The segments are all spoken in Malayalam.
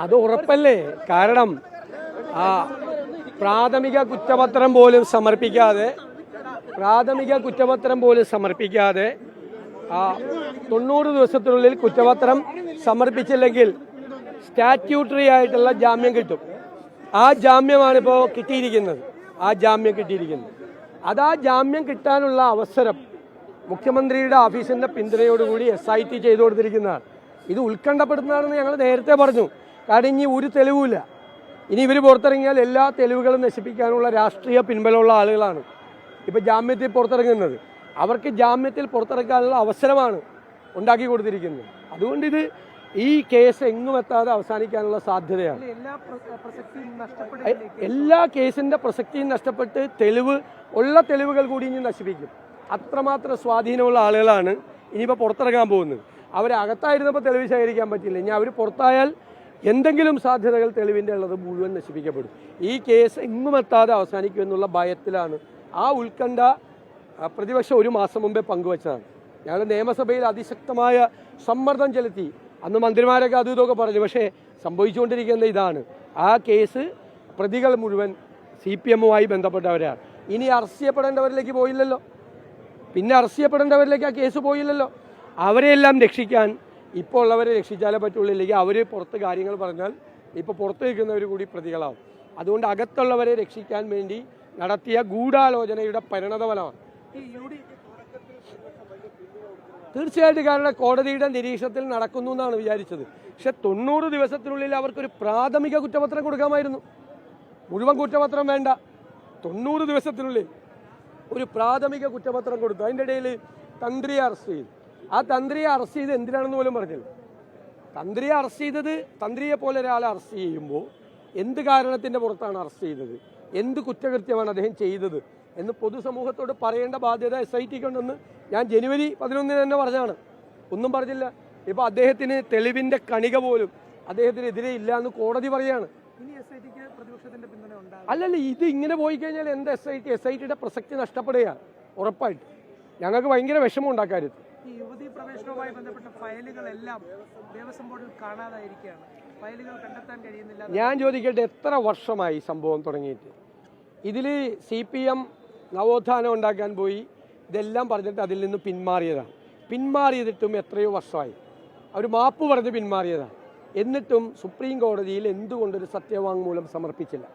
അത് ഉറപ്പല്ലേ? കാരണം ആ പ്രാഥമിക കുറ്റപത്രം പോലും സമർപ്പിക്കാതെ 90 ദിവസത്തിനുള്ളിൽ കുറ്റപത്രം സമർപ്പിച്ചില്ലെങ്കിൽ സ്റ്റാറ്റ്യൂട്ടറി ആയിട്ടുള്ള ജാമ്യം കിട്ടും. ആ ജാമ്യമാണ് ഇപ്പോൾ കിട്ടിയിരിക്കുന്നത്. ആ ജാമ്യം കിട്ടാനുള്ള അവസരം മുഖ്യമന്ത്രിയുടെ ഓഫീസിന്റെ പിന്തുണയോടുകൂടി SIT ചെയ്തു കൊടുത്തിരിക്കുന്നതാണ്. ഇത് ഉത്കണ്ഠപ്പെടുത്തുന്നതാണെന്ന് ഞങ്ങൾ നേരത്തെ പറഞ്ഞു. കാരണം ഇനി ഒരു തെളിവുമില്ല. ഇനി ഇവർ പുറത്തിറങ്ങിയാൽ എല്ലാ തെളിവുകളും നശിപ്പിക്കാനുള്ള രാഷ്ട്രീയ പിൻബലമുള്ള ആളുകളാണ് ഇപ്പോൾ ജാമ്യത്തിൽ പുറത്തിറങ്ങുന്നത്. അവർക്ക് ജാമ്യത്തിൽ പുറത്തിറക്കാനുള്ള അവസരമാണ് ഉണ്ടാക്കി കൊടുത്തിരിക്കുന്നത്. അതുകൊണ്ട് ഈ കേസ് എങ്ങും എത്താതെ അവസാനിക്കാനുള്ള സാധ്യതയാണ്. എല്ലാ കേസിന്റെ പ്രസക്തിയും നഷ്ടപ്പെട്ട് തെളിവുകൾ കൂടി ഇനി നശിപ്പിക്കും. അത്രമാത്രം സ്വാധീനമുള്ള ആളുകളാണ് ഇനിയിപ്പോൾ പുറത്തിറങ്ങാൻ പോകുന്നത്. അവരകത്തായിരുന്നപ്പോൾ തെളിവ് ശേഖരിക്കാൻ പറ്റില്ല. ഇനി അവർ പുറത്തായാൽ എന്തെങ്കിലും സാധ്യതകൾ തെളിവിൻ്റെ ഉള്ളത് മുഴുവൻ നശിപ്പിക്കപ്പെടും. ഈ കേസ് എങ്ങും എത്താതെ അവസാനിക്കുമെന്നുള്ള ഭയത്തിലാണ്. ആ ഉത്കണ്ഠ പ്രതിപക്ഷം ഒരു മാസം മുമ്പേ പങ്കുവച്ചതാണ്. ഞങ്ങൾ നിയമസഭയിൽ അതിശക്തമായ സമ്മർദ്ദം ചെലുത്തി. അന്ന് മന്ത്രിമാരൊക്കെ അതും ഇതൊക്കെ പറഞ്ഞു. പക്ഷേ സംഭവിച്ചുകൊണ്ടിരിക്കുന്ന ഇതാണ്. ആ കേസ് പ്രതികൾ മുഴുവൻ CPM-മായി ബന്ധപ്പെട്ടവരാണ്. ഇനി അറസ്റ്റ് ചെയ്യപ്പെടേണ്ടവരിലേക്ക് പോയില്ലല്ലോ. പിന്നെ അറസ്റ്റ് ചെയ്യപ്പെടേണ്ടവരിലേക്ക് ആ കേസ് പോയില്ലല്ലോ. അവരെയെല്ലാം രക്ഷിക്കാൻ ഇപ്പോൾ ഉള്ളവരെ രക്ഷിച്ചാലേ പറ്റുള്ളൂ. ഇല്ലെങ്കിൽ അവർ പുറത്ത് കാര്യങ്ങൾ പറഞ്ഞാൽ ഇപ്പോൾ പുറത്ത് നിൽക്കുന്നവർ കൂടി പ്രതികളാവും. അതുകൊണ്ട് അകത്തുള്ളവരെ രക്ഷിക്കാൻ വേണ്ടി നടത്തിയ ഗൂഢാലോചനയുടെ പരിണതഫലമാണ്. തീർച്ചയായിട്ടും. കാരണം കോടതിയുടെ നിരീക്ഷണത്തിൽ നടക്കുന്നു എന്നാണ് വിചാരിച്ചത്. പക്ഷെ 90 ദിവസത്തിനുള്ളിൽ അവർക്കൊരു പ്രാഥമിക കുറ്റപത്രം കൊടുക്കാമായിരുന്നു. മുഴുവൻ കുറ്റപത്രം വേണ്ട. 90 ദിവസത്തിനുള്ളിൽ ഒരു പ്രാഥമിക കുറ്റപത്രം കൊടുത്തു. അതിൻ്റെ ഇടയിൽ തന്ത്രിയെ അറസ്റ്റ് ചെയ്തു. ആ തന്ത്രിയെ അറസ്റ്റ് ചെയ്ത് എന്തിനാണെന്ന് പോലും പറഞ്ഞില്ല. തന്ത്രിയെ പോലെ ഒരാളെ അറസ്റ്റ് ചെയ്യുമ്പോൾ എന്ത് കാരണത്തിൻ്റെ പുറത്താണ് അറസ്റ്റ് ചെയ്തത്, എന്ത് കുറ്റകൃത്യമാണ് അദ്ദേഹം ചെയ്തത് എന്ന് പൊതുസമൂഹത്തോട് പറയേണ്ട ബാധ്യത SITക്ക് ഉണ്ടെന്ന് ഞാൻ ജനുവരി 11 തന്നെ പറഞ്ഞാണ്. ഒന്നും പറഞ്ഞില്ല. ഇപ്പോൾ അദ്ദേഹത്തിന് തെളിവിൻ്റെ കണിക പോലും അദ്ദേഹത്തിനെതിരെ ഇല്ല എന്ന് കോടതി പറയാണ്. അല്ലല്ല, ഇത് ഇങ്ങനെ പോയി കഴിഞ്ഞാൽ എന്ത് SITയുടെ പ്രസക്തി നഷ്ടപ്പെടുകയാണ് ഉറപ്പായിട്ട്. ഞങ്ങൾക്ക് ഭയങ്കര വിഷമം ഉണ്ടാക്കാരുത്. ഈ യുവതീ പ്രവേശനവുമായി ബന്ധപ്പെട്ട ഫയലുകളെല്ലാം ദേവസ്വം ബോർഡിൽ കാണാതായിരിക്കുകയാണ്. ഫയലുകൾ കണ്ടെത്താൻ കഴിയുന്നില്ല. ഞാൻ ചോദിക്കട്ടെ, എത്ര വർഷമായി സംഭവം തുടങ്ങിയിട്ട്? ഇതിൽ CPM നവോത്ഥാനം ഉണ്ടാക്കാൻ പോയി, ഇതെല്ലാം പറഞ്ഞിട്ട് അതിൽ നിന്ന് പിന്മാറിയതിട്ടും എത്രയോ വർഷമായി. അവർ മാപ്പ് പറഞ്ഞ് പിന്മാറിയതാണ്. എന്നിട്ടും സുപ്രീം കോടതിയിൽ എന്തുകൊണ്ടൊരു സത്യവാങ്മൂലം സമർപ്പിച്ചില്ല?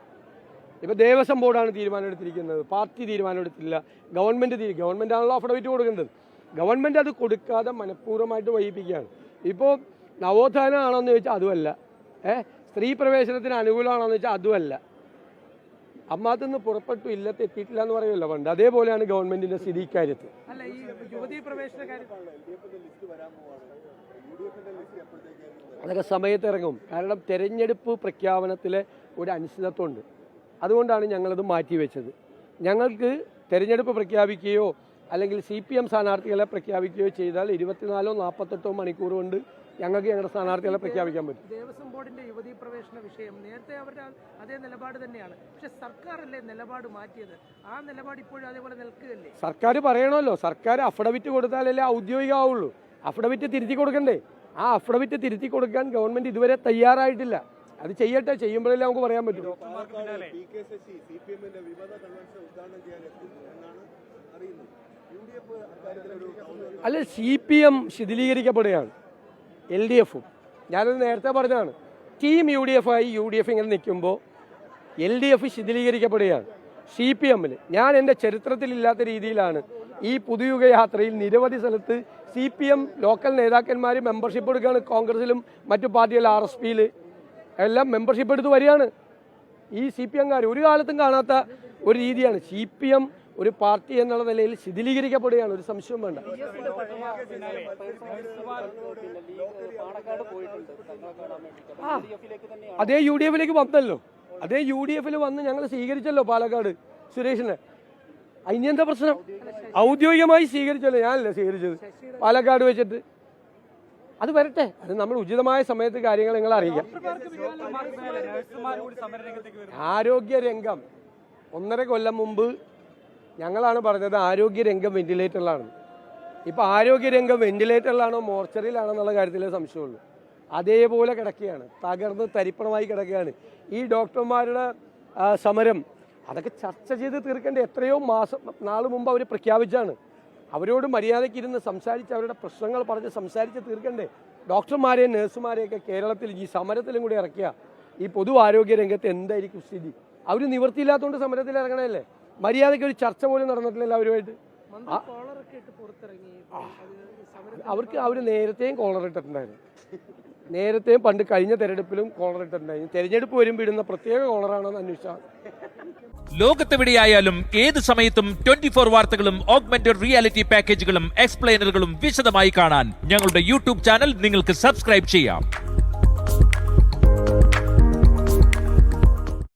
ഇപ്പോൾ ദേവസ്വം ബോർഡാണ് തീരുമാനമെടുത്തിരിക്കുന്നത്, പാർട്ടി തീരുമാനമെടുത്തില്ല. ഗവൺമെൻറ് ആണല്ലോ അഫിഡവിറ്റ് കൊടുക്കേണ്ടത്. ഗവൺമെൻറ് അത് കൊടുക്കാതെ മനഃപൂർവ്വമായിട്ട് വൈകിപ്പിക്കുകയാണ്. ഇപ്പോൾ നവോത്ഥാനം ആണോന്ന് ചോദിച്ചാൽ അതുമല്ല, സ്ത്രീ പ്രവേശനത്തിന് അനുകൂലമാണോന്ന് വെച്ചാൽ അതുമല്ല. അമ്മാത്തുനിന്ന് പുറപ്പെട്ടു ഇല്ലത്തെ എത്തിയിട്ടില്ല എന്ന് പറയുമല്ലോ പണ്ട്. അതേപോലെയാണ് ഗവൺമെന്റിന്റെ സ്ഥിതി ഇക്കാര്യത്തിൽ. അതൊക്കെ സമയത്ത് ഇറങ്ങും. കാരണം തെരഞ്ഞെടുപ്പ് പ്രഖ്യാപനത്തിലെ ഒരു അനിശ്ചിതത്വമുണ്ട്. അതുകൊണ്ടാണ് ഞങ്ങളത് മാറ്റിവെച്ചത്. ഞങ്ങൾക്ക് തെരഞ്ഞെടുപ്പ് പ്രഖ്യാപിക്കുകയോ അല്ലെങ്കിൽ CPM സ്ഥാനാർത്ഥികളെ പ്രഖ്യാപിക്കുകയോ ചെയ്താൽ 24 48 മണിക്കൂർ കൊണ്ട് ഞങ്ങൾക്ക് ഞങ്ങളുടെ സ്ഥാനാർത്ഥികളെ പ്രഖ്യാപിക്കാൻ പറ്റും. ദേവസ്വം ബോർഡിന്റെ യുവതീ പ്രവേശന വിഷയം നേരത്തെ അവരുടെ അതേ നിലപാട് തന്നെയാണ്. പക്ഷെ സർക്കാരല്ലേ നിലപാട് മാറ്റിയത്? ആ നിലപാട് ഇപ്പോഴും അതേപോലെ നിൽക്കുകയല്ലേ? സർക്കാർ പറയണമല്ലോ. സർക്കാർ അഫിഡവിറ്റ് കൊടുത്താലല്ലേ ഔദ്യോഗികമാവുള്ളൂ. അഫിഡവിറ്റ് തിരുത്തി കൊടുക്കണ്ടേ? ആ അഫിഡവിറ്റ് തിരുത്തി കൊടുക്കാൻ ഗവൺമെന്റ് ഇതുവരെ തയ്യാറായിട്ടില്ല. അത് ചെയ്യട്ടെ, ചെയ്യുമ്പോഴല്ലേ നമുക്ക് പറയാൻ പറ്റും. അല്ല, CPM ശിഥിലീകരിക്കപ്പെടുകയാണ്. LDF-ഉം ഞാനത് നേരത്തെ പറഞ്ഞതാണ്. ടീം UDF ഇങ്ങനെ നിൽക്കുമ്പോൾ LDF ശിഥിലീകരിക്കപ്പെടുകയാണ്. CPM-ൽ ഞാൻ എൻ്റെ ചരിത്രത്തിലില്ലാത്ത രീതിയിലാണ് ഈ പുതുയുഗ യാത്രയിൽ നിരവധി സ്ഥലത്ത് CPM ലോക്കൽ നേതാക്കന്മാർ മെമ്പർഷിപ്പ് എടുക്കുകയാണ്. കോൺഗ്രസിലും മറ്റു പാർട്ടികൾ RSPയിൽ എല്ലാം മെമ്പർഷിപ്പ് എടുത്ത് വരികയാണ്. ഈ CPM-കാർ ഒരു കാലത്തും കാണാത്ത ഒരു രീതിയാണ്. CPM ഒരു പാർട്ടി എന്നുള്ള നിലയിൽ ശിഥിലീകരിക്കപ്പെടുകയാണ്. ഒരു സംശയവും വേണ്ട. അതേ UDF-ലേക്ക് വന്നല്ലോ. അതേ UDF-ൽ വന്ന് ഞങ്ങൾ സ്വീകരിച്ചല്ലോ പാലക്കാട് സുരേഷിനെ. അതിനെന്താ പ്രശ്നം? ഔദ്യോഗികമായി സ്വീകരിച്ചല്ലോ. ഞാനല്ലേ സ്വീകരിച്ചത് പാലക്കാട് വെച്ചിട്ട്. അത് വരട്ടെ, അത് നമ്മൾ ഉചിതമായ സമയത്ത് കാര്യങ്ങൾ നിങ്ങളെ അറിയിക്കാം. ആരോഗ്യരംഗം 1.5 കൊല്ലം മുമ്പ് ഞങ്ങളാണ് പറഞ്ഞത് ആരോഗ്യരംഗം വെന്റിലേറ്ററിലാണ്. ഇപ്പോൾ ആരോഗ്യരംഗം വെന്റിലേറ്ററിലാണോ മോർച്ചറിയിലാണോ എന്നുള്ള കാര്യത്തിലേ സംശയമുള്ളൂ. അതേപോലെ കിടക്കുകയാണ്, തകർന്ന് തരിപ്പണമായി കിടക്കുകയാണ്. ഈ ഡോക്ടർമാരുടെ സമരം അതൊക്കെ ചർച്ച ചെയ്ത് തീർക്കേണ്ട എത്രയോ നാൾ മുമ്പ് അവർ പ്രഖ്യാപിച്ചാണ്. അവരോട് മര്യാദയ്ക്ക് ഇരുന്ന് സംസാരിച്ച് അവരുടെ പ്രശ്നങ്ങൾ പറഞ്ഞ് സംസാരിച്ച് തീർക്കണ്ടേ? ഡോക്ടർമാരെയും നഴ്സുമാരെയൊക്കെ കേരളത്തിൽ ഈ സമരത്തിലും കൂടി ഇറക്കിയ ഈ പൊതു ആരോഗ്യ രംഗത്ത് എന്തായിരിക്കും സ്ഥിതി? അവർ നിവൃത്തിയില്ലാത്തതുകൊണ്ട് സമരത്തിൽ ഇറങ്ങണമല്ലേ? മര്യാദയ്ക്ക് ഒരു ചർച്ച പോലും നടന്നിട്ടില്ലല്ലോ അവരുമായിട്ട്. അവർ നേരത്തെയും കോളർ ഇട്ടിട്ടുണ്ടായിരുന്നു. നേരത്തെയും പണ്ട് കഴിഞ്ഞ തെരഞ്ഞെടുപ്പിലും കോളർ ഇട്ടിട്ടുണ്ടായിരുന്നു. തെരഞ്ഞെടുപ്പ് വരുമ്പോൾ ഇടുന്ന പ്രത്യേക കോളറാണെന്ന് അന്വേഷിച്ചാൽ. ലോകത്തെവിടെയായാലും ഏത് സമയത്തും 24 വാർത്തകളും ഓഗ്മെന്റഡ് റിയാലിറ്റി പാക്കേജുകളും എക്സ്പ്ലെയിനറുകളും വിശദമായി കാണാൻ ഞങ്ങളുടെ യൂട്യൂബ് ചാനൽ നിങ്ങൾക്ക് സബ്സ്ക്രൈബ് ചെയ്യാം.